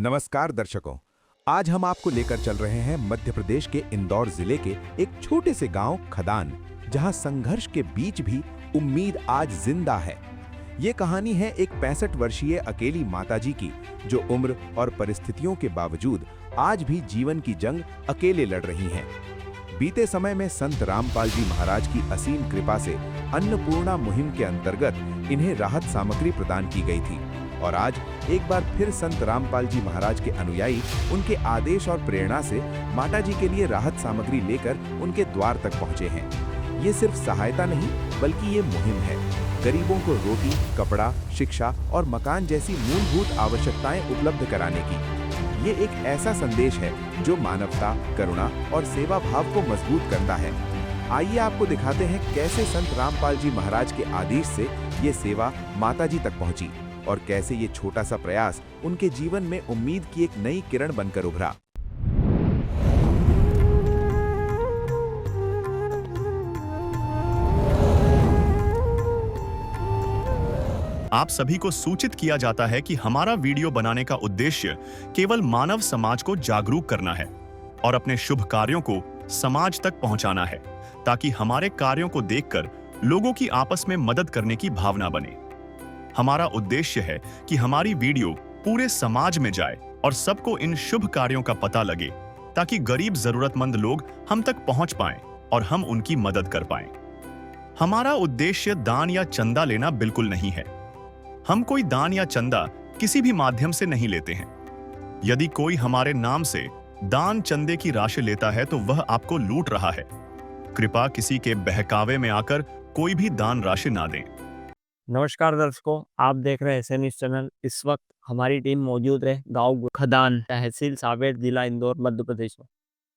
नमस्कार दर्शकों। आज हम आपको लेकर चल रहे हैं मध्य प्रदेश के इंदौर जिले के एक छोटे से गांव खदान, जहां संघर्ष के बीच भी उम्मीद आज जिंदा है। ये कहानी है एक 65 वर्षीय अकेली माताजी की, जो उम्र और परिस्थितियों के बावजूद आज भी जीवन की जंग अकेले लड़ रही हैं। बीते समय में संत रामपाल जी महाराज की असीम कृपा से अन्नपूर्णा मुहिम के अंतर्गत इन्हें राहत सामग्री प्रदान की गई थी और आज एक बार फिर संत रामपाल जी महाराज के अनुयायी उनके आदेश और प्रेरणा से माताजी के लिए राहत सामग्री लेकर उनके द्वार तक पहुंचे हैं। ये सिर्फ सहायता नहीं, बल्कि ये मुहिम है गरीबों को रोटी, कपड़ा, शिक्षा और मकान जैसी मूलभूत आवश्यकताएं उपलब्ध कराने की। ये एक ऐसा संदेश है जो मानवता, करुणा और सेवा भाव को मजबूत करता है। आइए आपको दिखाते हैं कैसे संत रामपाल जी महाराज के आदेश से ये सेवा माताजी तक पहुंची और कैसे ये छोटा सा प्रयास उनके जीवन में उम्मीद की एक नई किरण बनकर उभरा। आप सभी को सूचित किया जाता है कि हमारा वीडियो बनाने का उद्देश्य केवल मानव समाज को जागरूक करना है और अपने शुभ कार्यों को समाज तक पहुंचाना है, ताकि हमारे कार्यों को देखकर लोगों की आपस में मदद करने की भावना बने। हमारा उद्देश्य है कि हमारी वीडियो पूरे समाज में जाए और सबको इन शुभ कार्यों का पता लगे, ताकि गरीब जरूरतमंद लोग हम तक पहुंच पाएं और हम उनकी मदद कर पाएं। हमारा उद्देश्य दान या चंदा लेना बिल्कुल नहीं है। हम कोई दान या चंदा किसी भी माध्यम से नहीं लेते हैं। यदि कोई हमारे नाम से दान चंदे की राशि लेता है तो वह आपको लूट रहा है। कृपया किसी के बहकावे में आकर कोई भी दान राशि ना दें। नमस्कार दर्शकों, आप देख रहे हैं एस न्यूज चैनल। इस वक्त हमारी टीम मौजूद है गांव खदान, तहसील सावेर, जिला इंदौर, मध्य प्रदेश में।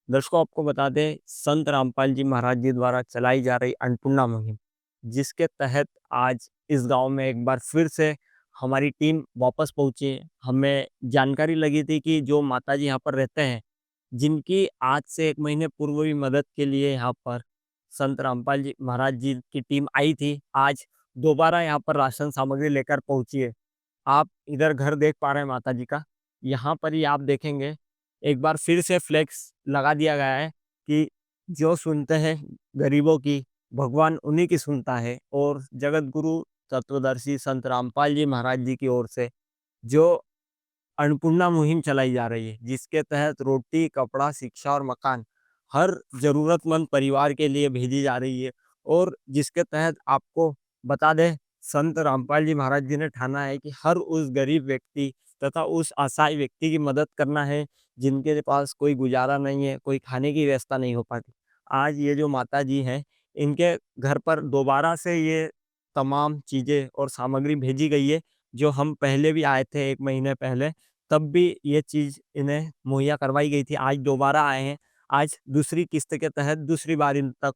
दर्शकों, आपको बता दें, संत रामपाल जी महाराज जी द्वारा चलाई जा रही अन्नपूर्णा मुहिम, जिसके तहत आज इस गांव में एक बार फिर से हमारी टीम वापस पहुंची है। हमें जानकारी लगी थी कि जो माता जी यहाँ पर रहते हैं, जिनकी आज से 1 महीने पूर्व भी मदद के लिए यहाँ पर संत रामपाल जी महाराज जी की टीम आई थी, आज दोबारा यहाँ पर राशन सामग्री लेकर पहुंची है। आप इधर घर देख पा रहे हैं माता जी का। यहाँ पर ही आप देखेंगे एक बार फिर से फ्लेक्स लगा दिया गया है कि जो सुनते हैं गरीबों की, भगवान उन्हीं की सुनता है। और जगत गुरु तत्वदर्शी संत रामपाल जी महाराज जी की ओर से जो अन्नपूर्णा मुहिम चलाई जा रही है, जिसके तहत रोटी, कपड़ा, शिक्षा और मकान हर जरूरतमंद परिवार के लिए भेजी जा रही है। और जिसके तहत आपको बता दें, संत रामपाल जी महाराज जी ने ठाना है कि हर उस गरीब व्यक्ति तथा उस असहाय व्यक्ति की मदद करना है, जिनके पास कोई गुजारा नहीं है, कोई खाने की व्यवस्था नहीं हो पाती। आज ये जो माता जी हैं, इनके घर पर दोबारा से ये तमाम चीज़ें और सामग्री भेजी गई है। जो हम पहले भी आए थे 1 महीने पहले, तब भी ये चीज़ इन्हें मुहैया करवाई गई थी। आज दोबारा आए हैं, आज दूसरी किस्त के तहत दूसरी बार इन तक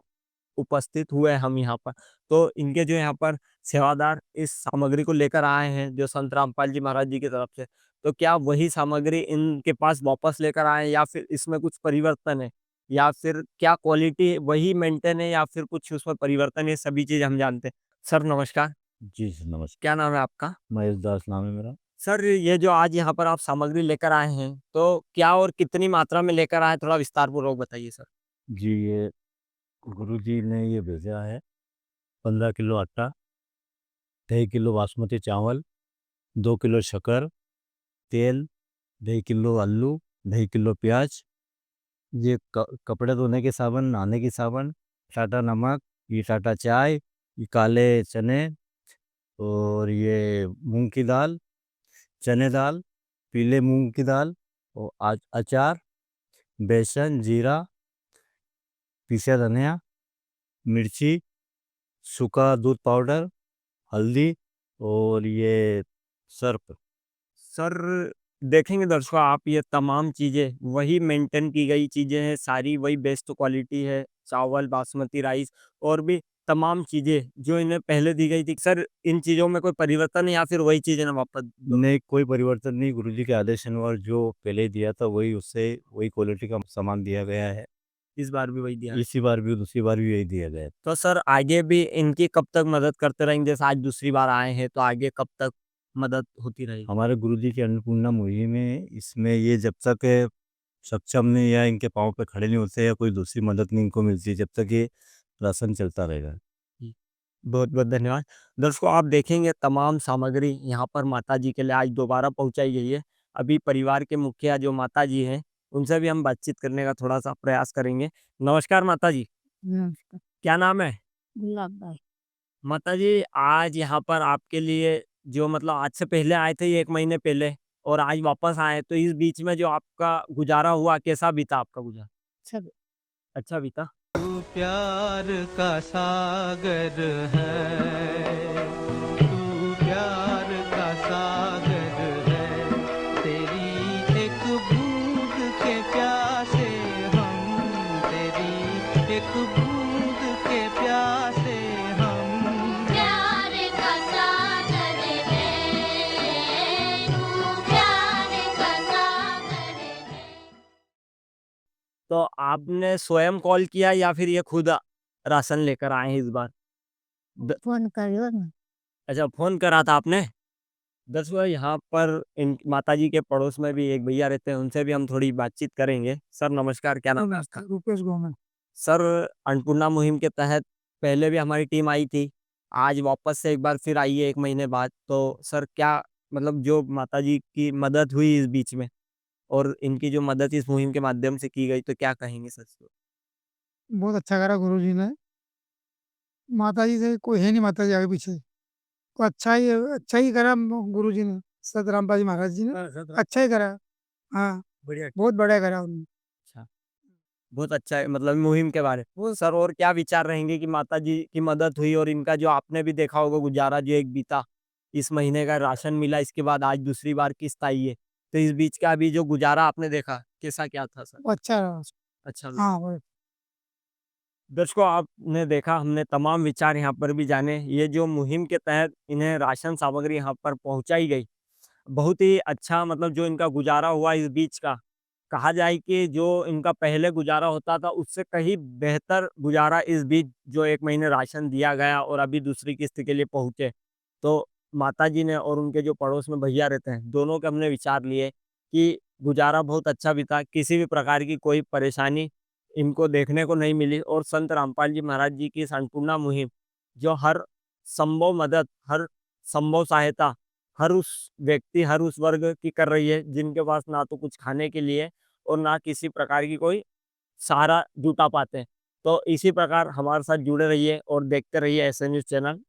उपस्थित हुए हम यहाँ पर। तो इनके जो यहाँ पर सेवादार इस सामग्री को लेकर आए हैं, जो संत रामपाल जी महाराज जी की तरफ से। तो क्या वही सामग्री इनके पास वापस लेकर आए हैं, या फिर इसमें कुछ परिवर्तन है, या फिर क्या क्वालिटी वही मेंटेन है, या फिर कुछ उसमें परिवर्तन है? सभी चीज़ हम जानते हैं। सर नमस्कार, जी, सर नमस्कार। क्या नाम है आपका? महेश दास नाम है मेरा। सर, ये जो आज यहाँ पर आप सामग्री लेकर आए हैं, तो क्या और कितनी मात्रा में लेकर आए हैं? थोड़ा विस्तार पूर्वक बताइए सर। जी, ये गुरुजी ने ये भेजा है 15 किलो आटा, 2.5 किलो बासमती चावल, 2 किलो शक्कर, तेल, 2.5 किलो आलू, 2.5 किलो प्याज, ये कपड़े धोने के साबुन, नहाने की साबुन, टाटा नमक, ये टाटा चाय, ये काले चने और ये मूँग की दाल, चने दाल, पीले मूँग की दाल और अचार, बेसन, जीरा, पीसा धनिया, मिर्ची, सूखा दूध पाउडर, हल्दी और ये सर्फ। सर, देखेंगे दर्शकों, आप ये तमाम चीज़ें वही मेंटेन की गई चीज़ें हैं, सारी वही बेस्ट क्वालिटी है। चावल, बासमती राइस और भी तमाम चीज़ें जो इन्हें पहले दी गई थी। सर, इन चीज़ों में कोई परिवर्तन है, या फिर वही चीज़ें ना वापस दो? नहीं, कोई परिवर्तन नहीं, गुरुजी के आदेशानुसार जो पहले दिया था वही, उससे वही क्वालिटी का सामान दिया गया है। इस बार भी वही दिया है। इसी बार भी, दूसरी बार भी यही दिया गया है। तो सर, आगे भी इनकी कब तक मदद करते रहेंगे? जैसे आज दूसरी बार आए हैं, तो आगे कब तक मदद होती रहेगी। हमारे गुरुजी की अन्नपूर्णा मुहिम में इसमें ये जब तक सक्षम नहीं या इनके पाँव पे खड़े नहीं होते या कोई दूसरी मदद नहीं इनको मिलती जब तक ये राशन चलता रहेगा। बहुत बहुत धन्यवाद। दर्शकों, आप देखेंगे तमाम सामग्री यहाँ पर माता जी के लिए आज दोबारा पहुँचाई गई है। अभी परिवार के मुखिया जो माता जी हैं, उनसे भी हम बातचीत करने का थोड़ा-सा प्रयास करेंगे। नमस्कार माता जी, नमस्कार। क्या नाम है? गुलाब भाई। माता जी, आज यहाँ पर आपके लिए जो मतलब आज से पहले आए थे, ये 1 महीने पहले और आज वापस आए, तो इस बीच में जो आपका गुज़ारा हुआ, कैसा बीता आपका गुज़ारा? सब अच्छा बीता? तू प्यार का सागर है, तू प्यार का सागर है, तेरी एक बूंद के प्यासे हम, तेरी एक बूंद के प्यासे हम। प्यार का सागर है, तू प्यार का सागर है। तो आपने स्वयं कॉल किया या फिर ये खुद राशन लेकर आए हैं इस बार? द फोन करियो ना। अच्छा, फ़ोन करा था आपने? दरअसल यहाँ पर इन माताजी के पड़ोस में भी एक भैया रहते हैं, उनसे भी हम थोड़ी बातचीत करेंगे। सर नमस्कार, क्या नाम है आपका? रुपेश गोमन। सर, अन्नपूर्णा मुहिम के तहत पहले भी हमारी टीम आई थी। आज वापस से एक बार फिर आई है 1 महीने बाद। तो सर क्या मतलब जो माताजी की मदद हुई इस बीच में और इनकी जो मदद इस मुहिम के माध्यम से की गई, तो क्या कहेंगे सर इसको? बहुत अच्छा करा गुरुजी ने। माताजी से कोई है नहीं माताजी आगे पीछे। तो अच्छा ही करा गुरुजी ने, संत रामपाल जी महाराज जी ने अच्छा ही करा। हाँ, बढ़िया। बहुत बढ़िया करा उन्होंने। अच्छा, बहुत अच्छा है मतलब मुहिम के बारे में। सर और क्या विचार रहेंगे कि माताजी की मदद हुई और इनका जो आपने भी देखा होगा गुजारा जो एक बीता, इस महीने का राशन मिला, इसके बाद आज दूसरी बार किस्त आई है। तो इस बीच का अभी जो गुजारा आपने देखा, कैसा क्या था सर? वो अच्छा रहा। अच्छा। हाँ, वो दर्शकों, आपने देखा, हमने तमाम विचार यहाँ पर भी जाने। ये जो मुहिम के तहत इन्हें राशन सामग्री यहाँ पर पहुँचाई गई, बहुत ही अच्छा मतलब जो इनका गुजारा हुआ इस बीच का, कहा जाए कि जो इनका पहले गुजारा होता था उससे कहीं बेहतर गुजारा इस बीच जो 1 महीने राशन दिया गया और अभी दूसरी किस्त के लिए पहुँचे। तो माताजी ने और उनके जो पड़ोस में भैया रहते हैं, दोनों के हमने विचार लिए कि गुजारा बहुत अच्छा बीता, किसी भी प्रकार की कोई परेशानी इनको देखने को नहीं मिली और संत रामपाल जी महाराज जी की इस अन्नपूर्णा मुहिम जो हर संभव मदद, हर संभव सहायता, हर उस व्यक्ति, हर उस वर्ग की कर रही है जिनके पास ना तो कुछ खाने के लिए और ना किसी प्रकार की कोई सहारा जुटा पाते हैं। तो इसी प्रकार हमारे साथ जुड़े रहिए और देखते रहिए ऐसे न्यूज़ चैनल।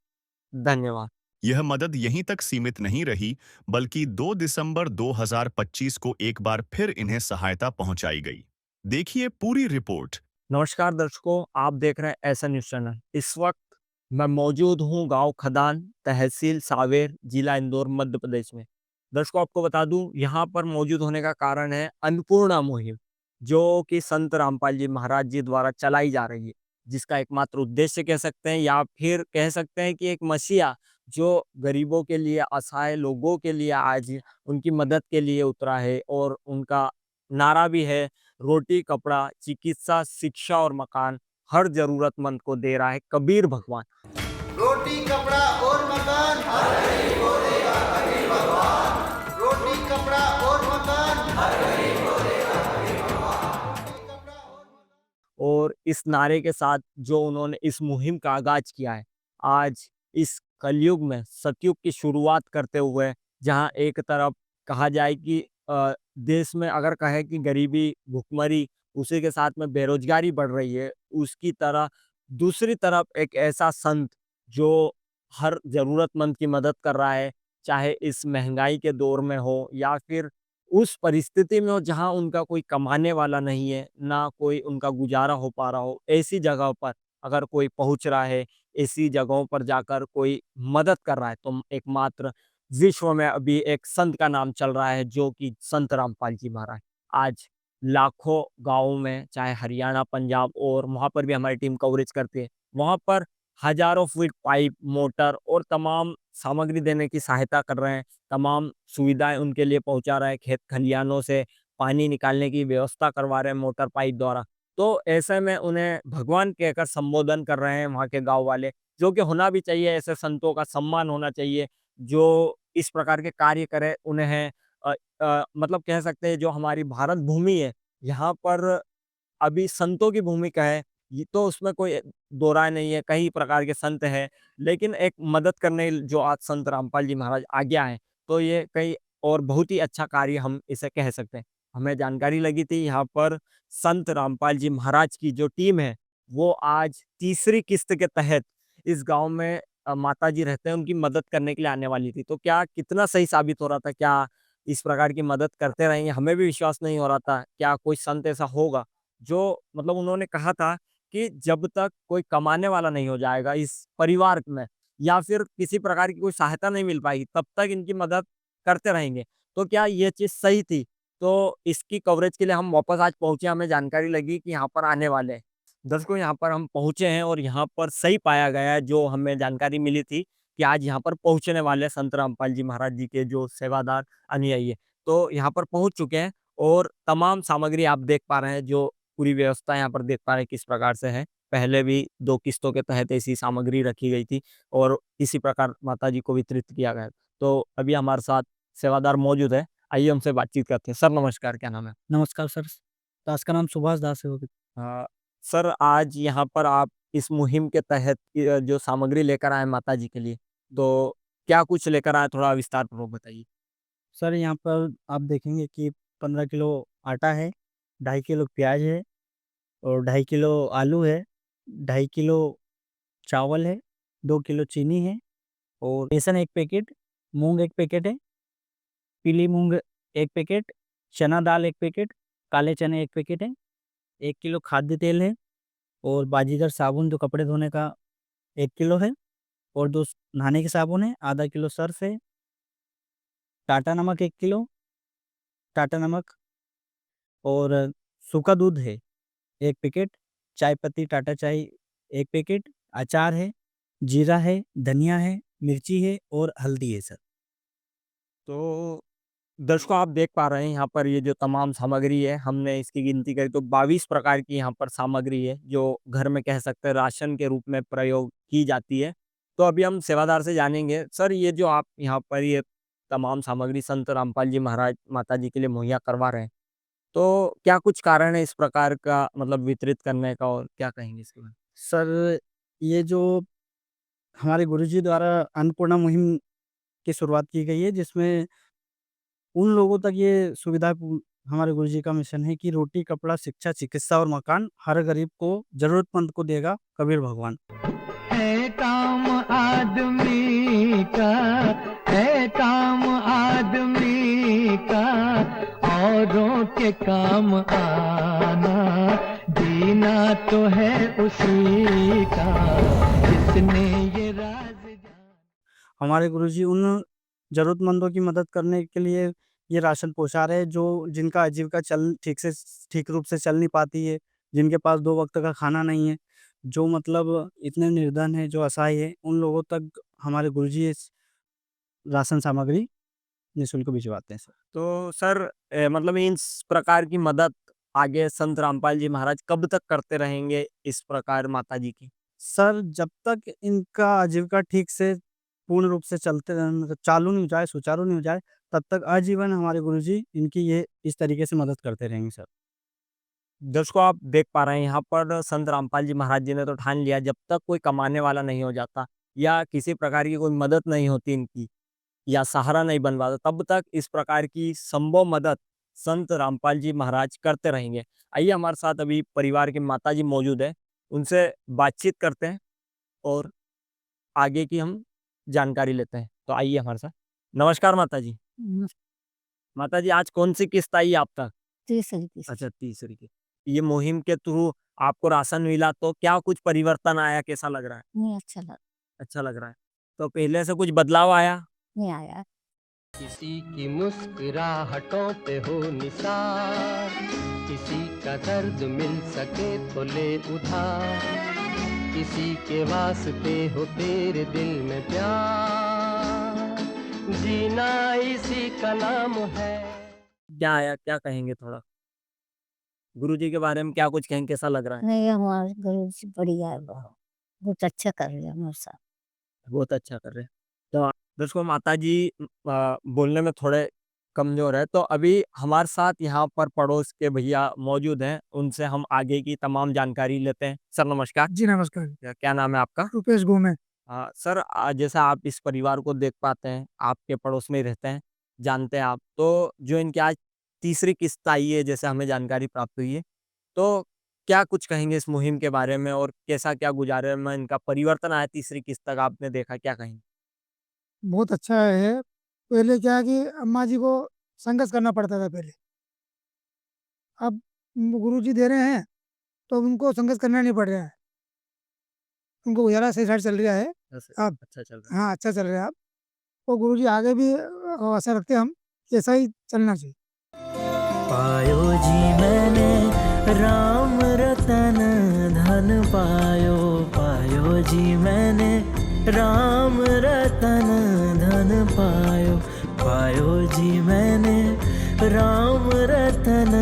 धन्यवाद। यह मदद यहीं तक सीमित नहीं रही, बल्कि 2 दिसंबर 2025 को एक बार फिर इन्हें सहायता पहुंचाई गई। देखिए पूरी रिपोर्ट। नमस्कार दर्शकों, आप देख रहे हैं ऐसा न्यूज़ चैनल। इस वक्त मैं मौजूद हूँ गांव खदान, तहसील सावेर, जिला इंदौर, मध्य प्रदेश में। दर्शकों, आपको बता दूं, यहाँ पर मौजूद होने का कारण है अन्नपूर्णा मुहिम, जो कि संत रामपाल जी महाराज जी द्वारा चलाई जा रही है, जिसका एकमात्र उद्देश्य कह सकते हैं या फिर कह सकते हैं कि एक मसीहा जो गरीबों के लिए, असहाय लोगों के लिए आज उनकी मदद के लिए उतरा है और उनका नारा भी है, रोटी, कपड़ा, चिकित्सा, शिक्षा और मकान हर जरूरतमंद को दे रहा है कबीर भगवान। रोटी कपड़ा और मकान हर गरीब को देगा कबीर भगवान। रोटी कपड़ा और मकान हर गरीब को देगा कबीर भगवान। और इस नारे के साथ जो उन्होंने इस मुहिम का आगाज किया है, आज इस कलयुग में सतयुग की शुरुआत करते हुए, जहां एक तरफ कहा जाए कि देश में अगर कहे कि गरीबी, भुखमरी, उसी के साथ में बेरोजगारी बढ़ रही है, उसकी तरह दूसरी तरफ एक ऐसा संत जो हर ज़रूरतमंद की मदद कर रहा है, चाहे इस महँगाई के दौर में हो या फिर उस परिस्थिति में हो जहाँ उनका कोई कमाने वाला नहीं है, ना कोई उनका गुज़ारा हो पा रहा हो, ऐसी जगह पर अगर कोई पहुँच रहा है, ऐसी जगहों पर जाकर कोई मदद कर रहा है, तो एकमात्र विश्व में अभी एक संत का नाम चल रहा है जो कि संत रामपाल जी महाराज। आज लाखों गाँवों में, चाहे हरियाणा, पंजाब और वहाँ पर भी हमारी टीम कवरेज करती है, वहाँ पर हज़ारों फीट पाइप, मोटर और तमाम सामग्री देने की सहायता कर रहे हैं, तमाम सुविधाएँ उनके लिए पहुँचा रहे हैं, खेत खलिहानों से पानी निकालने की व्यवस्था करवा रहे हैं मोटर पाइप द्वारा। तो ऐसे में उन्हें भगवान कहकर संबोधन कर रहे हैं वहाँ के गाँव वाले, जो कि होना भी चाहिए, ऐसे संतों का सम्मान होना चाहिए, जो इस प्रकार के कार्य करे उन्हें मतलब कह सकते हैं जो हमारी भारत भूमि है, यहाँ पर अभी संतों की भूमिका है, ये तो उसमें कोई दो राय नहीं है, कई प्रकार के संत हैं, लेकिन एक मदद करने जो आज संत रामपाल जी महाराज आगे आए हैं, तो ये कई और बहुत ही अच्छा कार्य हम इसे कह सकते हैं। हमें जानकारी लगी थी यहाँ पर संत रामपाल जी महाराज की जो टीम है, वो आज तीसरी किस्त के तहत इस गाँव में माताजी रहते हैं, उनकी मदद करने के लिए आने वाली थी। तो क्या कितना सही साबित हो रहा था, क्या इस प्रकार की मदद करते रहेंगे? हमें भी विश्वास नहीं हो रहा था, क्या कोई संत ऐसा होगा? जो मतलब उन्होंने कहा था कि जब तक कोई कमाने वाला नहीं हो जाएगा इस परिवार में या फिर किसी प्रकार की कोई सहायता नहीं मिल पाएगी, तब तक इनकी मदद करते रहेंगे। तो क्या ये चीज़ सही थी? तो इसकी कवरेज के लिए हम वापस आज पहुँचे, हमें जानकारी लगी कि यहाँ पर आने वाले हैं। दर्शकों, यहाँ पर हम पहुँचे हैं और यहाँ पर सही पाया गया है, जो हमें जानकारी मिली थी कि आज यहाँ पर पहुँचने वाले हैं संत रामपाल जी महाराज जी के जो सेवादार अनुयायी हैं। तो यहाँ पर पहुँच चुके हैं और तमाम सामग्री आप देख पा रहे हैं, जो पूरी व्यवस्था यहाँ पर देख पा रहे हैं किस प्रकार से है। पहले भी 2 किस्तों के तहत ऐसी सामग्री रखी गई थी और इसी प्रकार माताजी को वितरित किया गया। तो अभी हमारे साथ सेवादार मौजूद है, आइए हमसे बातचीत करते हैं। सर नमस्कार, क्या नाम है? नमस्कार सर, दास का नाम सुभाष दास है। सर आज यहाँ पर आप इस मुहिम के तहत जो सामग्री लेकर आए माताजी के लिए, तो क्या कुछ लेकर आए, थोड़ा विस्तार पूर्वक बताइए? सर यहाँ पर आप देखेंगे कि 15 किलो आटा है, 2.5 किलो प्याज है और 2.5 किलो आलू है, 2.5 किलो चावल है, 2 किलो चीनी है और बेसन 1 पैकेट, मूँग 1 पैकेट है, पीली मूँग 1 पैकेट, चना दाल 1 पैकेट, काले चने 1 पैकेट है, 1 किलो खाद्य तेल है और बाजीगर साबुन जो कपड़े धोने का 1 किलो है और 2 नहाने के साबुन है, आधा किलो सर्फ़ है, टाटा नमक 1 किलो, टाटा नमक और सूखा दूध है 1 पैकेट, चाय पत्ती टाटा चाय 1 पैकेट, अचार है, जीरा है, धनिया है, मिर्ची है और हल्दी है सर। तो दर्शकों, आप देख पा रहे हैं यहाँ पर ये जो तमाम सामग्री है, हमने इसकी गिनती करी तो 22 प्रकार की यहाँ पर सामग्री है, जो घर में कह सकते हैं राशन के रूप में प्रयोग की जाती है। तो अभी हम सेवादार से जानेंगे, सर ये जो आप यहाँ पर ये तमाम सामग्री संत रामपाल जी महाराज माताजी के लिए मुहैया करवा रहे हैं, तो क्या कुछ कारण है इस प्रकार का मतलब वितरित करने का, और क्या कहेंगे इसके बारे में? सर ये जो हमारे गुरुजी द्वारा अन्नपूर्णा मुहिम की शुरुआत की गई है, जिसमें उन लोगों तक ये सुविधा हमारे गुरुजी का मिशन है कि रोटी, कपड़ा, शिक्षा, चिकित्सा और मकान हर गरीब को, ज़रूरतमंद को देगा कबीर भगवान। है काम आदमी का, है काम आदमी का, औरों के काम आना, जीना तो है उसी का, जिसने ये राज हमारे गुरुजी उन ज़रूरतमंदों की मदद करने के लिए ये राशन पहुँचा रहे हैं, जो जिनका आजीविका ठीक रूप से चल नहीं पाती है, जिनके पास 2 वक़्त का खाना नहीं है, जो मतलब इतने निर्धन हैं, जो असहाय हैं, उन लोगों तक हमारे गुरुजी इस राशन सामग्री निःशुल्क भिजवाते हैं सर। तो सर मतलब इस प्रकार की मदद आगे संत रामपाल जी महाराज कब तक करते रहेंगे इस प्रकार माताजी की? सर जब तक इनका आजीविका ठीक से पूर्ण रूप से मतलब चालू नहीं हो जाए, सुचारू नहीं हो जाए, तब तक आजीवन हमारे गुरुजी इनकी ये इस तरीके से मदद करते रहेंगे सर। दर्शकों, आप देख पा रहे हैं यहाँ पर संत रामपाल जी महाराज जी ने तो ठान लिया, जब तक कोई कमाने वाला नहीं हो जाता या किसी प्रकार की कोई मदद नहीं होती इनकी या सहारा नहीं बन पाता, तब तक इस प्रकार की संभव मदद संत रामपाल जी महाराज करते रहेंगे। आइए हमारे साथ अभी परिवार के माता जी मौजूद है, उनसे बातचीत करते हैं और आगे की हम जानकारी लेते हैं। तो आइए हमारे साथ। नमस्कार माता जी। माता जी, आज कौन सी किस्त आई आप तक? तीसरी अच्छा, तीसरी की। ये मुहिम के थ्रू आपको राशन मिला, तो क्या कुछ परिवर्तन आया, कैसा लग रहा है? नहीं अच्छा लगा, अच्छा लग रहा है। तो पहले से कुछ बदलाव आया? नहीं आया। किसी की मुस्कुराहटों पे हो निसार, किसी का दर्द मिल सके तो ले उधार, किसी के वास्ते हो तेरे दिल में प्यार, जीना इसी का नाम है। क्या आया, क्या कहेंगे थोड़ा? गुरुजी के बारे में क्या कुछ कहेंगे, कैसा लग रहा है? नहीं हमारे गुरु जी बढ़िया है, बहुत अच्छा कर रहे हैं हमारे साथ। बहुत अच्छा कर रहे हैं। तो दर्शकों, माता जी बोलने में थोड़े कमजोर है, तो अभी हमारे साथ यहाँ पर पड़ोस के भैया मौजूद हैं, उनसे हम आगे की तमाम जानकारी लेते हैं। सर नमस्कार। जी नमस्कार। क्या नाम है आपका? रुपेश गोमे। सर, जैसा आप इस परिवार को देख पाते हैं, आपके पड़ोस में ही रहते हैं, जानते हैं आप, तो जो इनकी आज तीसरी किस्त आई है, जैसे हमें जानकारी प्राप्त हुई है, तो क्या कुछ कहेंगे इस मुहिम के बारे में और कैसा क्या गुजारे में इनका परिवर्तन आया तीसरी किस्त तक आपने देखा, क्या कहेंगे? बहुत अच्छा है। पहले क्या है कि अम्मा जी को संघर्ष करना पड़ता था पहले। अब गुरुजी दे रहे हैं, तो उनको संघर्ष करना नहीं पड़ रहा है। उनको गुजारा सही साइड चल रहा है। अब अच्छा चल रहा है। हाँ, अच्छा चल रहा है अब। और गुरुजी आगे भी आशा रखते हैं हम कि ऐसा ही चलना चाहिए। पायो जी मैंने राम रतन धन पायो, पायो जी मैंने राम रतन धन पायो, पायो जी मैंने राम रतन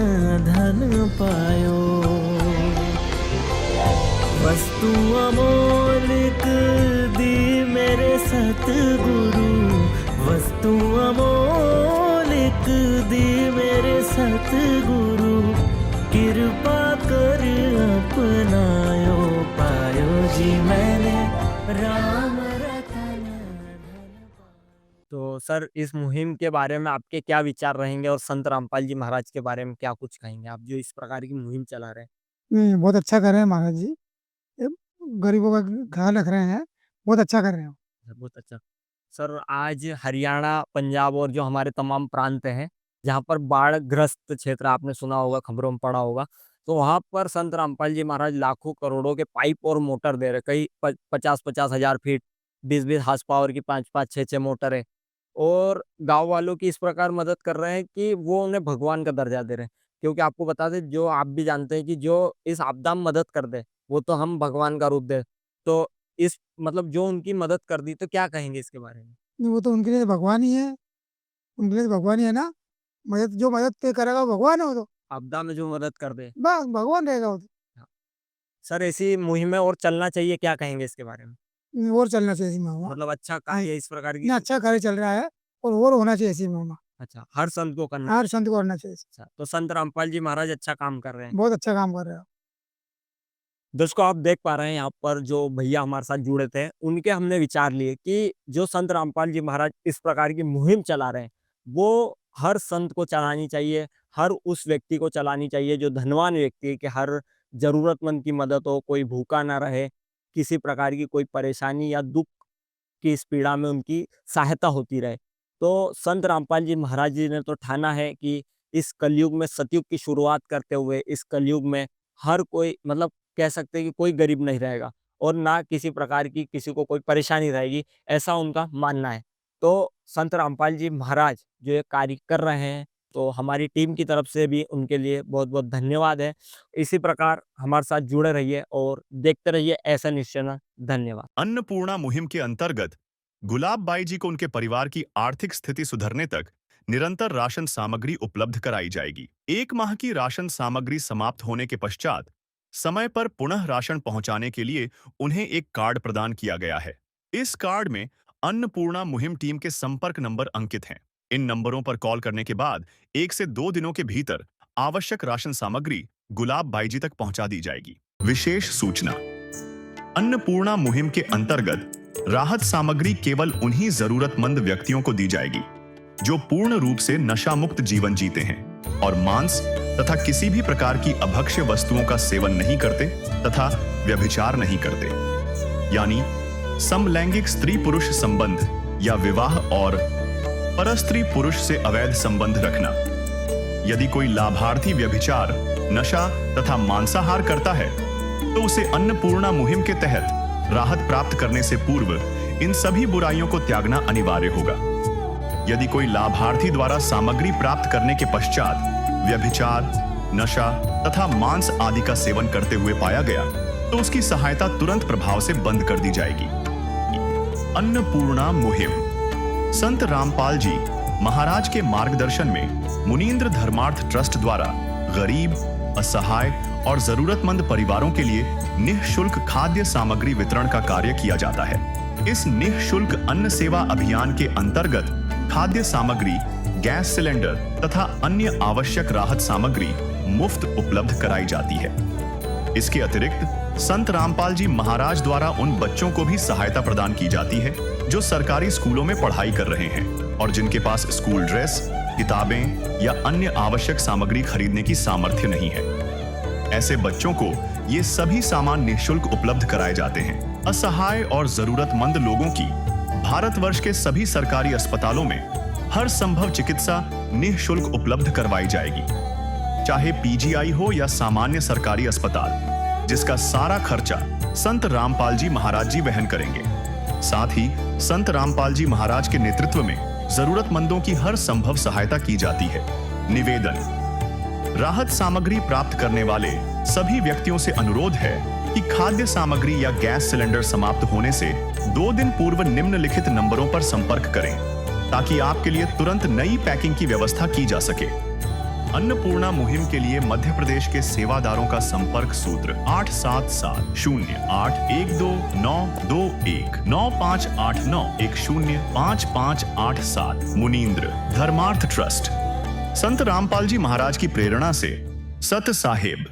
धन पायो। वस्तु अमोलिक दी मेरे सतगुरु, वस्तु अमोलिक दी मेरे सतगुरु, कृपा कर अपनायो, पायो जी मैंने राम रतन धन पायो। तो सर, इस मुहिम के बारे में आपके क्या विचार रहेंगे और संत रामपाल जी महाराज के बारे में क्या कुछ कहेंगे आप, जो इस प्रकार की मुहिम चला रहे हैं? नहीं, बहुत अच्छा कर रहे हैं महाराज जी। ये गरीबों का ख्याल रख रहे हैं, बहुत अच्छा कर रहे हैं। बहुत अच्छा। सर, आज हरियाणा, पंजाब और जो हमारे तमाम प्रांत हैं, जहाँ पर बाढ़-ग्रस्त क्षेत्र आपने सुना होगा, खबरों में पढ़ा होगा, तो वहाँ पर संत रामपाल जी महाराज लाखों करोड़ों के पाइप और मोटर दे रहे हैं। कई 50-50 हज़ार फीट, 20-20 हॉर्स पावर की 5-5, 6-6 मोटरें, और गाँव वालों की इस प्रकार मदद कर रहे हैं कि वो उन्हें भगवान का दर्जा दे रहे हैं। क्योंकि आपको बता दें, जो आप भी जानते हैं कि जो इस आपदा में मदद कर दे, वो तो हम भगवान का रूप दे। तो इस मतलब जो उनकी मदद कर दी, तो क्या कहेंगे इसके बारे में? नहीं, वो तो उनके लिए भगवान ही है। उनके लिए भगवान ही है ना। जो मदद पे करेगा वो भगवान है वो तो। आपदा में जो मदद कर दे। बस भगवान रहेगा वो तो। हाँ। सर, ऐसी मुहिमें और चलना चाहिए, क्या कहेंगे इसके बारे में? और चलना चाहिए ऐसी मुहिम। मतलब अच्छा कार्य है इस प्रकार की? नहीं, अच्छा कार्य चल रहा है और होना चाहिए ऐसी मुहिम। अच्छा, हर संत को करना। हर संत को करना चाहिए। अच्छा, तो संत रामपाल जी महाराज अच्छा काम कर रहे हैं। बहुत अच्छा काम कर रहे हो। दोस्तों, आप देख पा रहे हैं यहाँ पर जो भैया हमारे साथ जुड़े थे, उनके हमने विचार लिए कि जो संत रामपाल जी महाराज इस प्रकार की मुहिम चला रहे हैं, वो हर संत को चलानी चाहिए, हर उस व्यक्ति को चलानी चाहिए जो धनवान व्यक्ति है, कि हर जरूरतमंद की मदद हो, कोई भूखा ना रहे, किसी प्रकार की कोई परेशानी या दुख की इस पीड़ा में उनकी सहायता होती रहे। तो संत रामपाल जी महाराज जी ने तो ठाना है कि इस कलयुग में, सतयुग की शुरुआत करते हुए इस कलयुग में हर कोई, मतलब कह सकते हैं कि कोई गरीब नहीं रहेगा और ना किसी प्रकार की किसी को कोई परेशानी रहेगी, ऐसा उनका मानना है। तो संत रामपाल जी महाराज जो ये कार्य कर रहे हैं, तो हमारी टीम की तरफ से भी उनके लिए बहुत-बहुत धन्यवाद है। इसी प्रकार हमारे साथ जुड़े रहिए और देखते रहिए एसएन न्यूज़ चैनल। धन्यवाद। अन्नपूर्णा मुहिम के अंतर्गत गुलाब बाई जी को उनके परिवार की आर्थिक स्थिति सुधरने तक निरंतर राशन सामग्री उपलब्ध कराई जाएगी। 1 माह की राशन सामग्री समाप्त होने के पश्चात समय पर पुनः राशन पहुंचाने के लिए उन्हें एक कार्ड प्रदान किया गया है। इस कार्ड में अन्नपूर्णा मुहिम टीम के संपर्क नंबर अंकित हैं। इन नंबरों पर कॉल करने के बाद 1 से 2 दिनों के भीतर आवश्यक राशन सामग्री गुलाब बाई जी तक पहुंचा दी जाएगी। विशेष सूचना: अन्नपूर्णा मुहिम के अंतर्गत राहत सामग्री केवल उन्हीं जरूरतमंद व्यक्तियों को दी जाएगी जो पूर्ण रूप से नशा मुक्त जीवन जीते हैं और मांस तथा किसी भी प्रकार की अभक्ष्य वस्तुओं का सेवन नहीं करते तथा व्यभिचार नहीं करते, यानी समलैंगिक स्त्री पुरुष संबंध या विवाह और परस्त्री पुरुष से अवैध संबंध रखना। यदि कोई लाभार्थी व्यभिचार, नशा तथा मांसाहार करता है तो उसे अन्नपूर्णा मुहिम के तहत राहत प्राप्त करने से पूर्व इन सभी बुराइयों को त्यागना अनिवार्य होगा। यदि कोई लाभार्थी द्वारा सामग्री प्राप्त करने के पश्चात व्यभिचार, नशा तथा मांस आदि का सेवन करते हुए पाया गया तो उसकी सहायता तुरंत प्रभाव से बंद कर दी जाएगी। अन्नपूर्णा मुहिम संत रामपाल जी महाराज के मार्गदर्शन में मुनींद्र धर्मार्थ ट्रस्ट द्वारा गरीब, असहाय और जरूरतमंद परिवारों के लिए निःशुल्क खाद्य सामग्री वितरण का कार्य किया जाता है। इस निःशुल्क अन्न सेवा अभियान के अंतर्गत खाद्य सामग्री, गैस सिलेंडर तथा अन्य आवश्यक राहत सामग्री मुफ्त उपलब्ध कराई जाती है। इसके अतिरिक्त संत रामपाल जी महाराज द्वारा उन बच्चों को भी सहायता प्रदान की जाती है जो सरकारी स्कूलों में पढ़ाई कर रहे हैं और जिनके पास स्कूल ड्रेस, किताबें या अन्य आवश्यक सामग्री खरीदने की सामर्थ्य नहीं है। ऐसे बच्चों को ये सभी सामान निःशुल्क उपलब्ध कराए जाते हैं। असहाय और जरूरतमंद लोगों की भारतवर्ष के सभी सरकारी अस्पतालों में हर संभव चिकित्सा निःशुल्क उपलब्ध करवाई जाएगी, चाहे पीजीआई हो या सामान्य सरकारी अस्पताल, जिसका सारा खर्चा संत रामपाल जी महाराज जी वहन करेंगे। साथ ही संत रामपाल जी महाराज के नेतृत्व में जरूरतमंदों की हर संभव सहायता की जाती है। निवेदन: राहत सामग्री प्राप्त करने वाले सभी व्यक्तियों से अनुरोध है कि खाद्य सामग्री या गैस सिलेंडर समाप्त होने से 2 दिन पूर्व निम्नलिखित नंबरों पर संपर्क करें ताकि आपके लिए तुरंत नई पैकिंग की व्यवस्था की जा सके। अन्नपूर्णा मुहिम के लिए मध्य प्रदेश के सेवादारों का संपर्क सूत्र 8770819589105587 मुनींद्र धर्मार्थ ट्रस्ट। संत रामपाल जी महाराज की प्रेरणा से सत साहेब